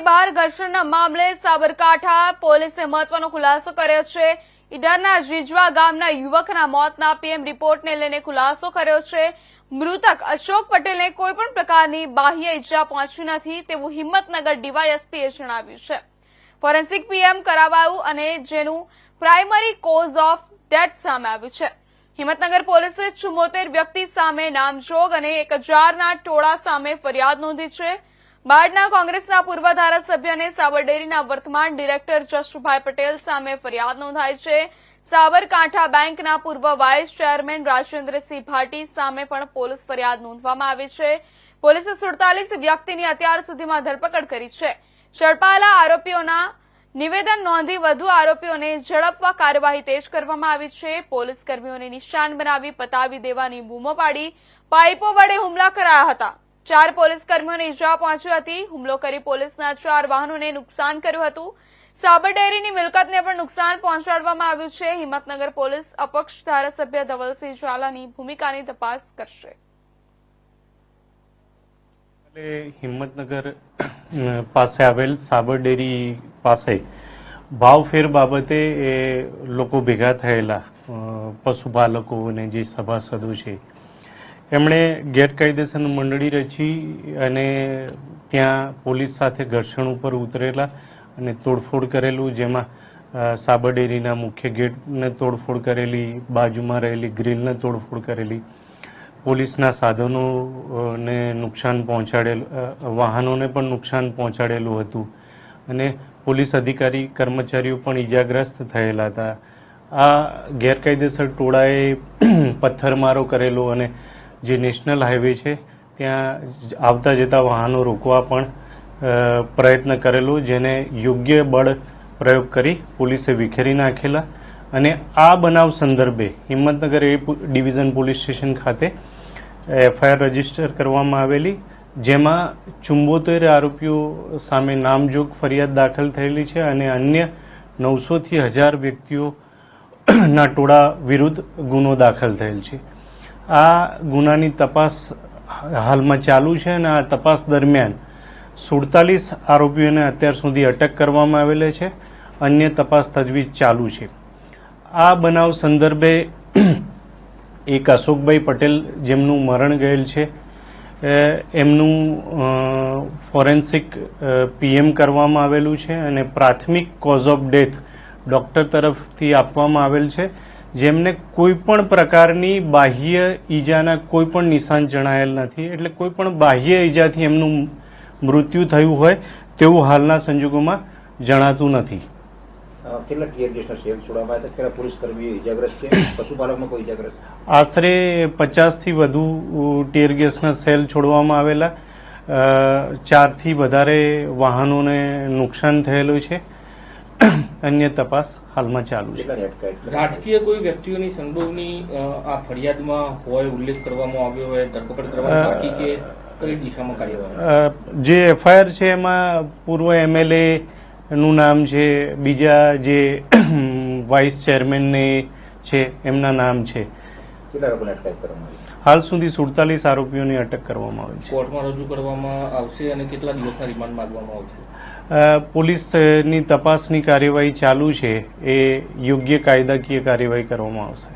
કચેરી બહાર ઘર્ષણના મામલે સાબરકાંઠા પોલીસે મહત્વનો ખુલાસો કર્યો છે। ઈડરના જીજવા ગામના યુવકના મોતના પીએમ રિપોર્ટને લઈને ખુલાસો કર્યો છે। મૃતક અશોક પટેલને કોઈપણ પ્રકારની બાહ્ય ઈજા પહોંચી નથી તેવું હિંમતનગર ડીવાયએસપીએ જણાવ્યું છે। ફોરેન્સિક પીએમ કરાવાયું અને જેનું પ્રાઇમરી કોઝ ઓફ ડેથ સામે આવ્યું છે। હિંમતનગર પોલીસે 74 વ્યક્તિ સામે નામજોગ અને 1000ના ટોળા સામે ફરિયાદ નોંધી છે। બાળના કોંગ્રેસના પૂર્વ ધારાસભ્ય અને સાબરડેરીના વર્તમાન ડિરેક્ટર જશુભાઈ પટેલ સામે ફરિયાદ નોંધાઈ છે। સાબરકાંઠા બેંકના પૂર્વ વાઇસ ચેરમેન રાજેન્દ્રસિંહ ભાટી સામે પણ પોલીસ ફરિયાદ નોંધવામાં આવી છે। પોલીસે 47 વ્યક્તિની અત્યાર સુધીમાં ધરપકડ કરી છે। ઝડપાયેલા આરોપીઓના નિવેદન નોંધી વધુ આરોપીઓને ઝડપવા કાર્યવાહી તેજ કરવામાં આવી છે। પોલીસ કર્મીઓને નિશાન બનાવી પતાવી દેવાની બૂમો પાડી પાઇપો વડે હુમલા કરાયા હતા। 4 પોલીસ કર્મીઓને ઈજા પહોંચી હતી। હુમલો કરી પોલીસના 4 વાહનોને નુકસાન કર્યું હતું। સાબરડેરીની મિલકતને પણ નુકસાન પહોંચાડવામાં આવ્યું છે। હિંમતનગર પોલીસ અપક્ષ ધારાસભ્ય ધવલસિંહ ઝાલાની ભૂમિકાની તપાસ કરશે। હિંમતનગર પાસે આવેલ સાબરડેરી પાસે ભાવફેર બાબતે લોકો ભેગા થયેલા પશુપાલકો અને જે સભાસદો છે એમણે ગેરકાયદેસર મંડળી રચી અને ત્યાં પોલીસ સાથે ઘર્ષણ ઉપર ઉતરેલા અને તોડફોડ કરેલું, જેમાં સાબરડેરીના મુખ્ય ગેટને તોડફોડ કરેલી, બાજુમાં રહેલી ગ્રીલને તોડફોડ કરેલી, પોલીસના સાધનોને નુકસાન પહોંચાડેલું, વાહનોને પણ નુકસાન પહોંચાડેલું હતું અને પોલીસ અધિકારી કર્મચારીઓ પણ ઈજાગ્રસ્ત થયેલા હતા। આ ગેરકાયદેસર ટોળાએ પથ્થરમારો કરેલો અને જે નેશનલ હાઈવે છે ત્યાં આવતા જતા વાહનો રોકવા પણ પ્રયત્ન કરેલો, જેને યોગ્ય બળ પ્રયોગ કરી પોલીસે વિખેરી નાખેલા અને આ બનાવ સંદર્ભે હિંમતનગર એ ડિવિઝન પોલીસ સ્ટેશન ખાતે એફઆઈઆર રજીસ્ટર કરવામાં આવેલી, જેમાં 74 આરોપીઓ સામે નામજોગ ફરિયાદ દાખલ થયેલી છે અને અન્ય 900 થી 1000 વ્યક્તિઓના ટોળા વિરુદ્ધ ગુનો દાખલ થયેલ છે। આ ગુનાની તપાસ હાલમાં ચાલુ છે અને આ તપાસ દરમિયાન 47 આરોપીઓને અત્યાર સુધી અટક કરવામાં આવેલા છે। અન્ય તપાસ તજવીજ ચાલુ છે। આ બનાવ સંદર્ભે એક અશોકભાઈ પટેલ જેમનું મરણ ગયેલ છે એમનું ફોરેન્સિક પીએમ કરવામાં આવેલું છે અને પ્રાથમિક કોઝ ઓફ ડેથ ડૉક્ટર તરફથી આપવામાં આવેલ છે, જેમને કોઈ પણ પ્રકારની બાહ્ય ઈજાના કોઈ પણ નિશાન જણાયેલ નથી। એટલે કોઈ પણ બાહ્ય ઈજાથી એમનું મૃત્યુ થયું હોય તેવું હાલના સંજોગોમાં જણાતું નથી। કેટલા ટીયર ગેસના સેલ છોડવામાં આવ્યા હતા? કેટલા પોલીસ કર્મીઓ ઈજાગ્રસ્ત છે? પશુપાલકમાં કોઈ ઈજાગ્રસ્ત? આશરે 50 થી વધુ ટીયર ગેસના સેલ છોડવામાં આવેલા, 4 થી વધારે વાહનોને નુકસાન થયેલું છે। અન્ય તપાસ હાલમાં ચાલુ છે। રાજકીય કોઈ વ્યક્તિઓની સંડોવણી આ ફરિયાદમાં હોય, ઉલ્લેખ કરવામાં આવ્યો હોય, ધરપકડ કરવાની બાકી કે કઈ દિશામાં કાર્યવાહી? જે એફઆઈઆર છે એમાં પૂર્વ એમએલએ નું નામ છે, બીજા જે વાઇસ ચેરમેનને છે એમના નામ છે। કેટલા લોકોને અટકાયત કરવામાં આવી? હાલ સુધી 47 આરોપીઓની અટક કરવામાં આવી છે। કોર્ટમાં રજૂ કરવામાં આવશે અને કેટલા દિવસના રિમાન્ડ માંગવામાં આવશે? પોલીસની તપાસની કાર્યવાહી ચાલુ છે, એ યોગ્ય કાયદાકીય કાર્યવાહી કરવામાં આવશે।